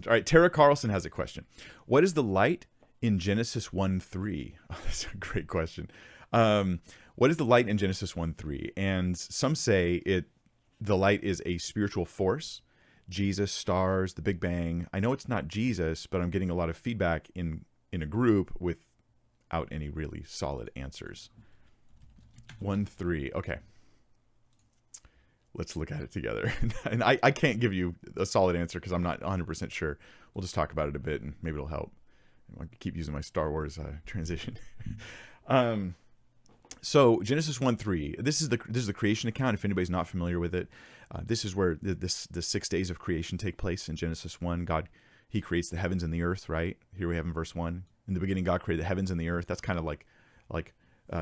All right, Tara Carlson has a question. What is the light in Genesis 1:3? Oh, that's a great question. What is the light in Genesis 1:3? And some say the light is a spiritual force, Jesus, stars, the Big Bang. I know it's not Jesus, but I'm getting a lot of feedback in a group without any really solid answers. 1:3. Okay. Let's look at it together. And I can't give you a solid answer because I'm not 100% sure. We'll just talk about it a bit and maybe it'll help. I keep using my Star Wars transition. So Genesis 1:3. This is the creation account. If anybody's not familiar with it, this is where the 6 days of creation take place in Genesis 1. God, he creates the heavens and the earth. Right here we have in verse 1. In the beginning, God created the heavens and the earth. That's kind of like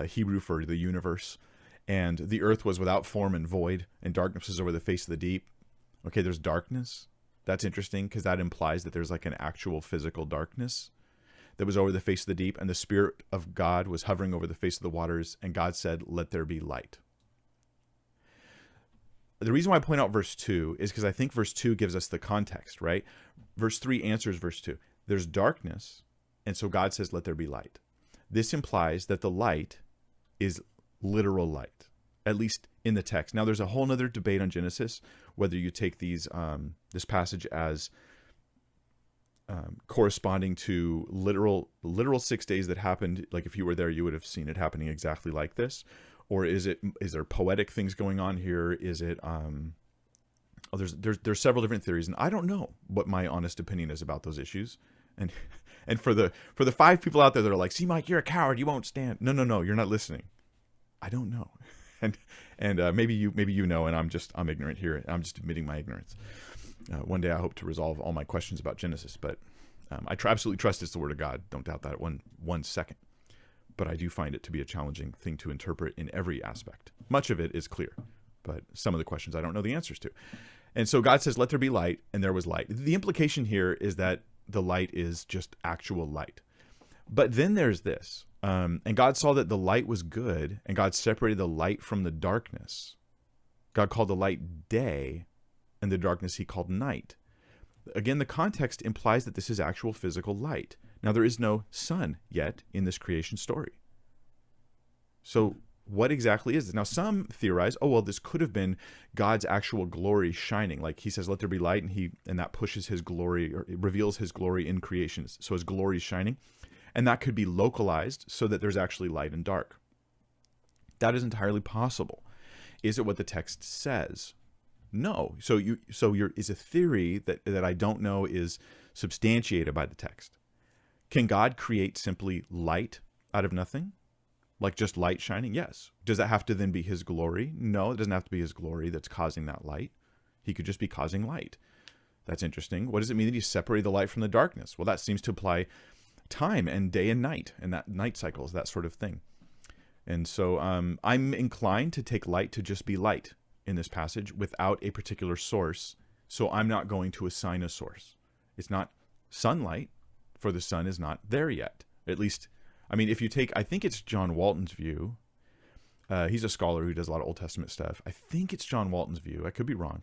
Hebrew for the universe. And the earth was without form and void, and darkness was over the face of the deep. Okay, there's darkness. That's interesting because that implies that there's like an actual physical darkness that was over the face of the deep, and the Spirit of God was hovering over the face of the waters, and God said, "Let there be light." The reason why I point out verse 2 is because I think verse 2 gives us the context, right? Verse 3 answers verse 2. There's darkness, and so God says, "Let there be light." This implies that the light is literal light, at least in the text. Now, there's a whole nother debate on Genesis, whether you take this passage as corresponding to literal 6 days that happened. Like if you were there, you would have seen it happening exactly like this. Or is there poetic things going on here? Is it, there's several different theories, and I don't know what my honest opinion is about those issues. And for the 5 people out there that are like, "See, Mike, you're a coward. You won't stand." No, you're not listening. I don't know, and maybe you know, and I'm ignorant here. I'm just admitting my ignorance. One day I hope to resolve all my questions about Genesis, but I absolutely trust it's the Word of God. Don't doubt that one second. But I do find it to be a challenging thing to interpret in every aspect. Much of it is clear, but some of the questions I don't know the answers to. And so God says, "Let there be light," and there was light. The implication here is that the light is just actual light. But then there's this. And God saw that the light was good, and God separated the light from the darkness. God called the light day, and the darkness he called night. Again, the context implies that this is actual physical light. Now, there is no sun yet in this creation story. So what exactly is this? Now, some theorize, this could have been God's actual glory shining. Like he says, "Let there be light," and that pushes his glory, or it reveals his glory in creation. So his glory is shining. And that could be localized so that there's actually light and dark. That is entirely possible. Is it what the text says? No. So is a theory that I don't know is substantiated by the text. Can God create simply light out of nothing? Like just light shining? Yes. Does that have to then be his glory? No, it doesn't have to be his glory that's causing that light. He could just be causing light. That's interesting. What does it mean that he separated the light from the darkness? Well, that seems to apply time and day and night, and that night cycles, that sort of thing. And so I'm inclined to take light to just be light in this passage without a particular source. So I'm not going to assign a source. It's not sunlight, for the sun is not there yet. At least, I mean, if you take, I think it's John Walton's view. He's a scholar who does a lot of Old Testament stuff. I think it's John Walton's view. I could be wrong.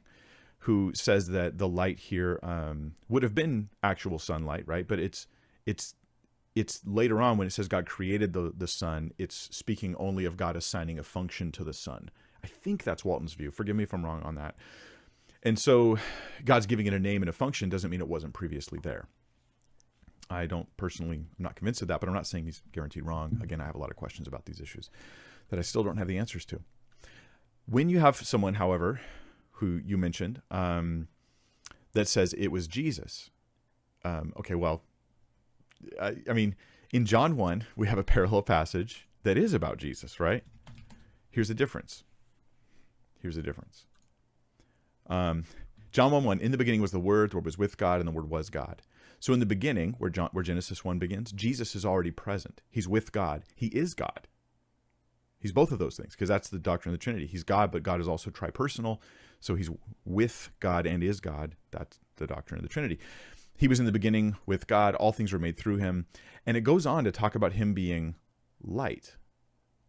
Who says that the light here would have been actual sunlight, right? But it's later on when it says God created the sun, it's speaking only of God assigning a function to the sun. I think that's Walton's view. Forgive me if I'm wrong on that. And so God's giving it a name and a function doesn't mean it wasn't previously there. I don't personally, I'm not convinced of that, but I'm not saying he's guaranteed wrong. Again, I have a lot of questions about these issues that I still don't have the answers to. When you have someone, however, who you mentioned, that says it was Jesus. I mean, in John 1, we have a parallel passage that is about Jesus, right? Here's the difference. John 1:1, in the beginning was the Word was with God, and the Word was God. So in the beginning, where Genesis 1 begins, Jesus is already present. He's with God. He is God. He's both of those things, because that's the doctrine of the Trinity. He's God, but God is also tripersonal. So he's with God and is God. That's the doctrine of the Trinity. He was in the beginning with God. All things were made through him. And it goes on to talk about him being light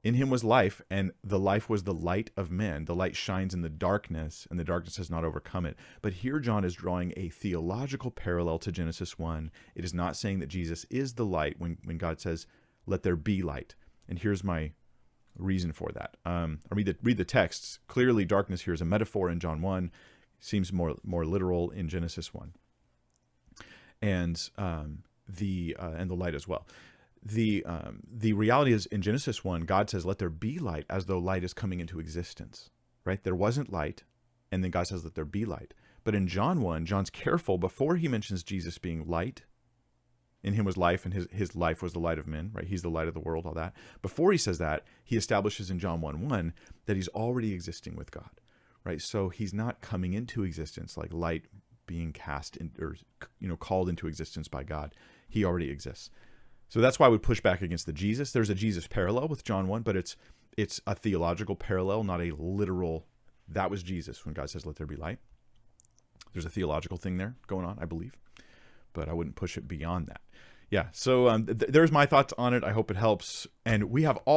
In him was life, and the life was the light of men. The light shines in the darkness, and the darkness has not overcome it. But here John is drawing a theological parallel to Genesis 1. It is not saying that Jesus is the light when God says, let there be light. And here's my reason for that. I read the texts. Clearly, darkness here is a metaphor in John 1. Seems more literal in Genesis 1. And the light as well. The reality is in Genesis 1, God says, let there be light, as though light is coming into existence, right? There wasn't light, and then God says, let there be light. But in John 1, John's careful before he mentions Jesus being light. In him was life, and his life was the light of men, right? He's the light of the world, all that. Before he says that, he establishes in John 1:1 that he's already existing with God, right? So he's not coming into existence like light being cast in, or called into existence by God. He already exists. So that's why I would push back against the Jesus. There's a Jesus parallel with John 1, but it's a theological parallel, not a literal, that was Jesus when God says, let there be light. There's a theological thing there going on, I believe, but I wouldn't push it beyond that. Yeah, so there's my thoughts on it. I hope it helps. And we have all